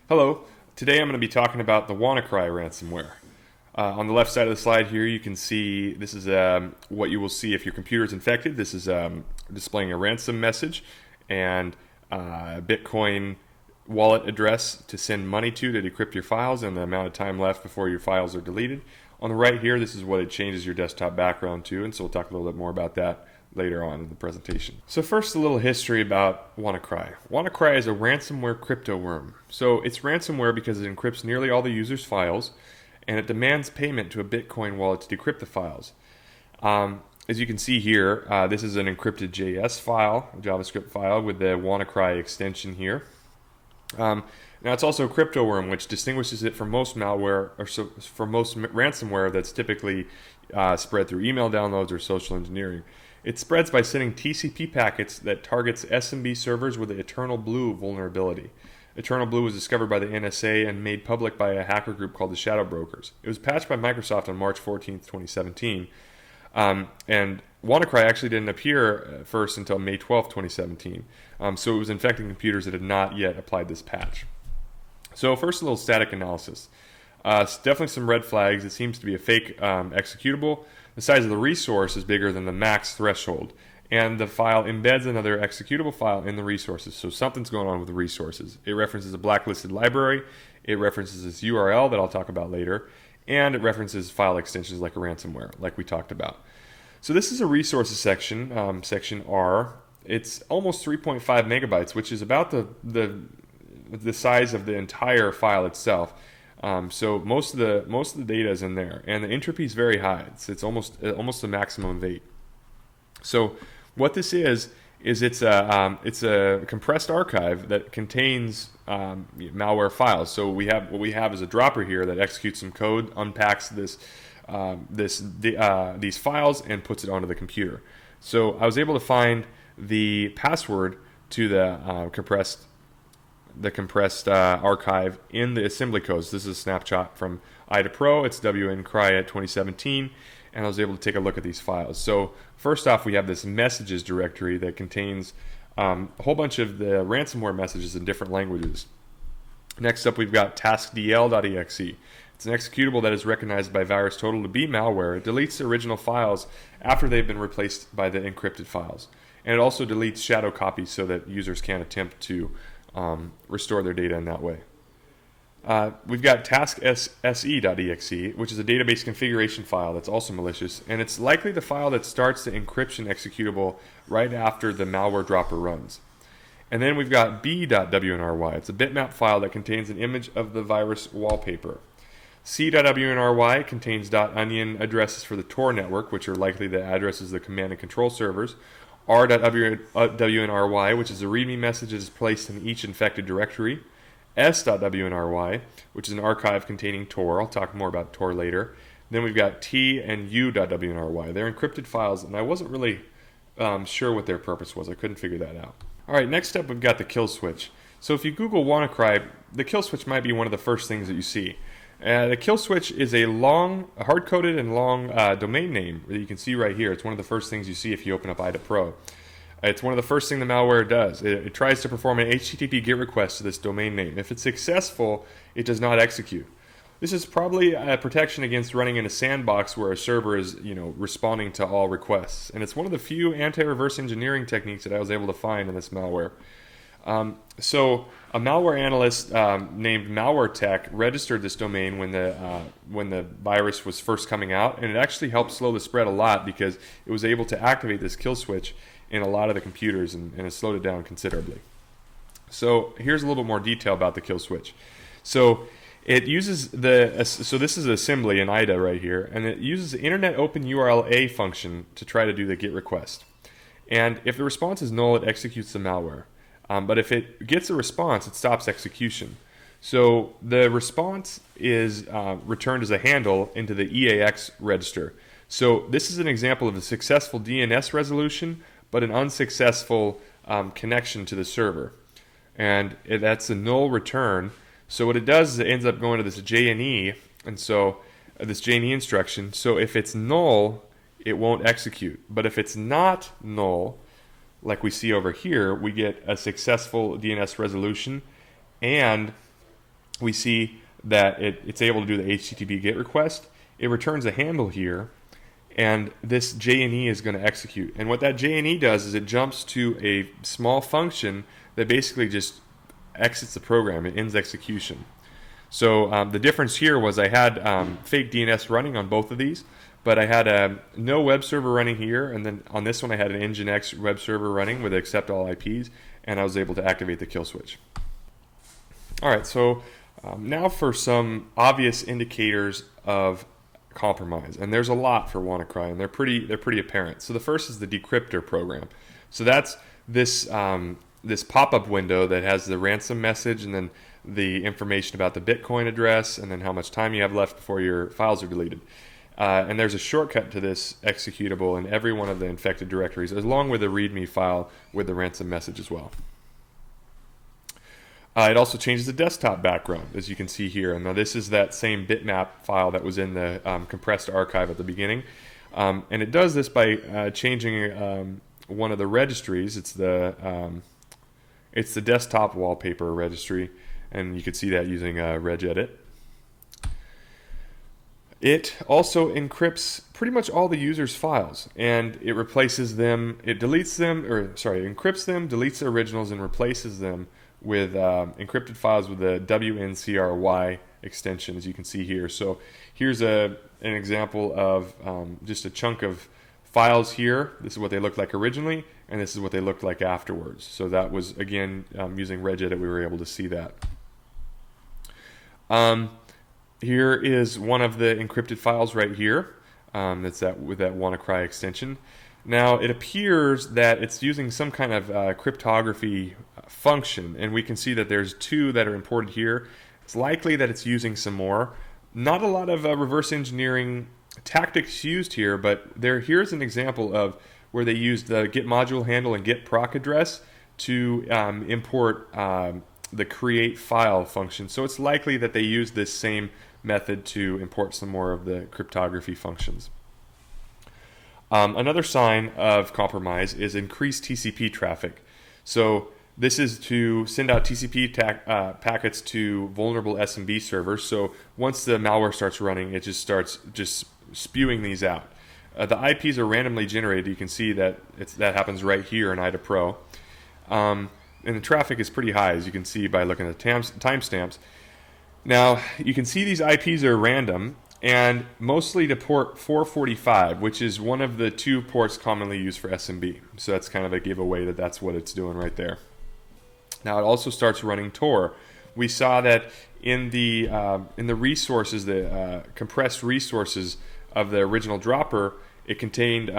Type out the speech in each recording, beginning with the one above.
Hello, today I'm going to be talking about the WannaCry ransomware. On the left side of the slide here, you can see this is what you will see if your computer is infected. This is displaying a ransom message and a Bitcoin wallet address to send money to decrypt your files and the amount of time left before your files are deleted. On the right here, this is what it changes your desktop background to, and so we'll talk a little bit more about that later on in the presentation. So first, a little history about WannaCry. WannaCry is a ransomware crypto worm. So it's ransomware because it encrypts nearly all the user's files, and it demands payment to a Bitcoin wallet to decrypt the files. As you can see here, this is an encrypted JS file, a JavaScript file with the WannaCry extension here. Now it's also a crypto worm, which distinguishes it from most malware or from most ransomware that's typically spread through email downloads or social engineering. It spreads by sending TCP packets that targets SMB servers with the Eternal Blue vulnerability. Eternal Blue was discovered by the NSA and made public by a hacker group called the Shadow Brokers. It was patched by Microsoft on March 14th, 2017. And WannaCry actually didn't appear first until May 12th, 2017. So it was infecting computers that had not yet applied this patch. So first, a little static analysis. Definitely some red flags. It seems to be a fake executable. The size of the resource is bigger than the max threshold. And the file embeds another executable file in the resources. So something's going on with the resources. It references a blacklisted library. It references this URL that I'll talk about later. And it references file extensions like a ransomware, like we talked about. So this is a resources section, section R. It's almost 3.5 megabytes, which is about the size of the entire file itself. So most of the data is in there, and the entropy is very high. It's almost the maximum of 8. So what this is it's a compressed archive that contains malware files. So what we have is a dropper here that executes some code, unpacks these files, and puts it onto the computer. So I was able to find the password to the compressed archive in the assembly codes. This is a snapshot from IDA Pro. It's WannaCry at 2017, and I was able to take a look at these files. So first off, we have this messages directory that contains a whole bunch of the ransomware messages in different languages. Next up, we've got taskdl.exe. It's an executable that is recognized by VirusTotal to be malware. It deletes the original files after they've been replaced by the encrypted files. And it also deletes shadow copies so that users can't attempt to restore their data in that way. We've got tasksse.exe, which is a database configuration file that's also malicious, and it's likely the file that starts the encryption executable right after the malware dropper runs. And then we've got b.wnry. It's a bitmap file that contains an image of the virus wallpaper. c.wnry contains .onion addresses for the Tor network, which are likely the addresses of the command and control servers. r.wnry, which is a README message that is placed in each infected directory. s.wnry, which is an archive containing Tor. I'll talk more about Tor later. Then we've got t and u.wnry. They're encrypted files, and I wasn't really sure what their purpose was. I couldn't figure that out. All right, next up we've got the kill switch. So if you Google WannaCry, the kill switch might be one of the first things that you see. The kill switch is a hard-coded and long domain name that you can see right here. It's one of the first things you see if you open up IDA Pro. It's one of the first things the malware does. It tries to perform an HTTP GET request to this domain name. If it's successful, it does not execute. This is probably a protection against running in a sandbox where a server is, responding to all requests. And it's one of the few anti-reverse engineering techniques that I was able to find in this malware. So a malware analyst named MalwareTech registered this domain when the virus was first coming out, and it actually helped slow the spread a lot because it was able to activate this kill switch in a lot of the computers, and it slowed it down considerably. So here's a little bit more detail about the kill switch. So it uses so this is assembly in IDA right here, and it uses the Internet Open URL function to try to do the GET request. And if the response is null, it executes the malware. But if it gets a response, it stops execution. So the response is returned as a handle into the EAX register. So this is an example of a successful DNS resolution, but an unsuccessful connection to the server. And that's a null return. So what it does is it ends up going to this JNE, and so this JNE instruction. So if it's null, it won't execute. But if it's not null, like we see over here, we get a successful DNS resolution and we see that it's able to do the HTTP GET request. It returns a handle here, and this JNE is going to execute. And what that JNE does is it jumps to a small function that basically just exits the program. It ends execution. So the difference here was I had fake DNS running on both of these, but I had no web server running here, and then on this one I had an Nginx web server running with accept all IPs, and I was able to activate the kill switch. All right, so now for some obvious indicators of compromise, and there's a lot for WannaCry, and they're pretty apparent. So the first is the decryptor program. So that's this this pop-up window that has the ransom message, and then the information about the Bitcoin address, and then how much time you have left before your files are deleted. And there's a shortcut to this executable in every one of the infected directories, along with a README file with the ransom message as well. It also changes the desktop background, as you can see here. And now this is that same bitmap file that was in the compressed archive at the beginning. And it does this by changing one of the registries. It's the desktop wallpaper registry, and you can see that using regedit. It also encrypts pretty much all the user's files, and it replaces them, it encrypts them, deletes the originals, and replaces them with encrypted files with the WNCRY extension, as you can see here. So here's an example of just a chunk of files here. This is what they looked like originally, and this is what they looked like afterwards. So that was, again, using regedit, we were able to see that. Here is one of the encrypted files right here. That's with that WannaCry extension. Now it appears that it's using some kind of cryptography function, and we can see that there's two that are imported here. It's likely that it's using some more. Not a lot of reverse engineering tactics used here, but here's an example of where they used the get module handle and get proc address to import the create file function. So it's likely that they used this same method to import some more of the cryptography functions. Another sign of compromise is increased TCP traffic. So this is to send out TCP packets to vulnerable SMB servers. So once the malware starts running, it just starts spewing these out. The IPs are randomly generated. You can see that that happens right here in IDA Pro. And the traffic is pretty high, as you can see by looking at the timestamps. Now, you can see these IPs are random, and mostly to port 445, which is one of the two ports commonly used for SMB. So that's kind of a giveaway that that's what it's doing right there. Now, it also starts running Tor. We saw that in the resources, the compressed resources of the original dropper, it contained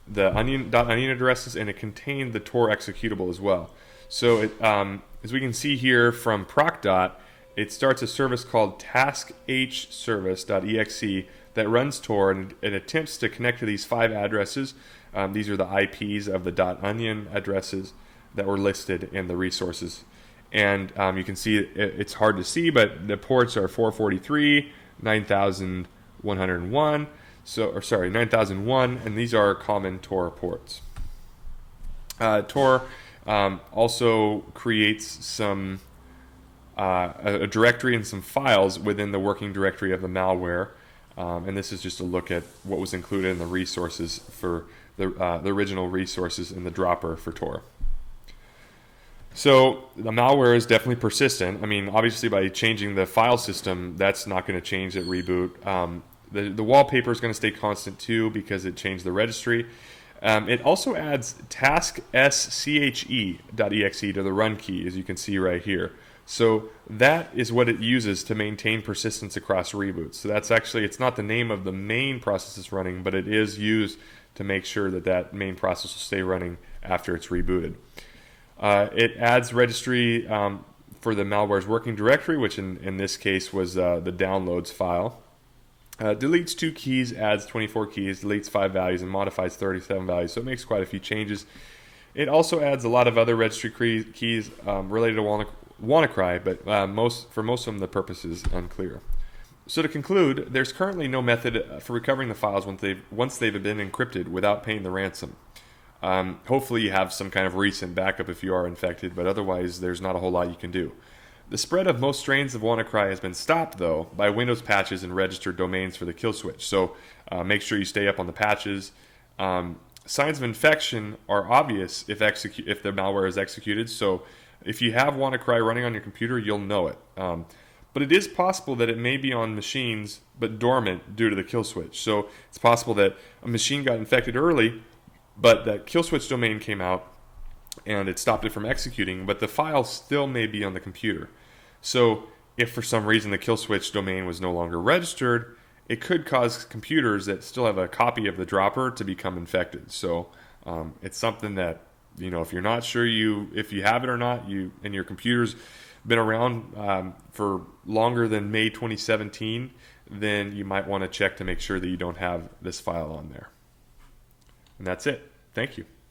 the .onion addresses, and it contained the Tor executable as well. So it, as we can see here from procdot, it starts a service called taskhservice.exe that runs Tor, and it attempts to connect to these 5 addresses. These are the IPs of the .onion addresses that were listed in the resources. And you can see it's hard to see, but the ports are 443, 9101, 9001, and these are common Tor ports. Tor also creates some a directory and some files within the working directory of the malware, and this is just a look at what was included in the resources for the original resources in the dropper for Tor. So the malware is definitely persistent. I mean, obviously by changing the file system, that's not going to change at reboot. The wallpaper is going to stay constant too because it changed the registry. It also adds tasksche.exe to the run key, as you can see right here. So that is what it uses to maintain persistence across reboots. So that's actually, it's not the name of the main process that's running, but it is used to make sure that that main process will stay running after it's rebooted. It adds registry for the malware's working directory, which in this case was the downloads file. Deletes 2 keys, adds 24 keys, deletes 5 values, and modifies 37 values. So it makes quite a few changes. It also adds a lot of other registry keys related to WannaCry, but for most of them the purpose is unclear. So to conclude, there's currently no method for recovering the files once they've been encrypted without paying the ransom. Hopefully you have some kind of recent backup if you are infected, but otherwise there's not a whole lot you can do. The spread of most strains of WannaCry has been stopped, though, by Windows patches and registered domains for the kill switch. So make sure you stay up on the patches. Signs of infection are obvious if the malware is executed. So if you have WannaCry running on your computer, you'll know it. But it is possible that it may be on machines but dormant due to the kill switch. So it's possible that a machine got infected early, but that kill switch domain came out and it stopped it from executing, but the file still may be on the computer. So if for some reason the kill switch domain was no longer registered, it could cause computers that still have a copy of the dropper to become infected. So it's something that, if you're not sure if you have it or not, and your computer's been around for longer than May 2017, then you might want to check to make sure that you don't have this file on there. And that's it. Thank you.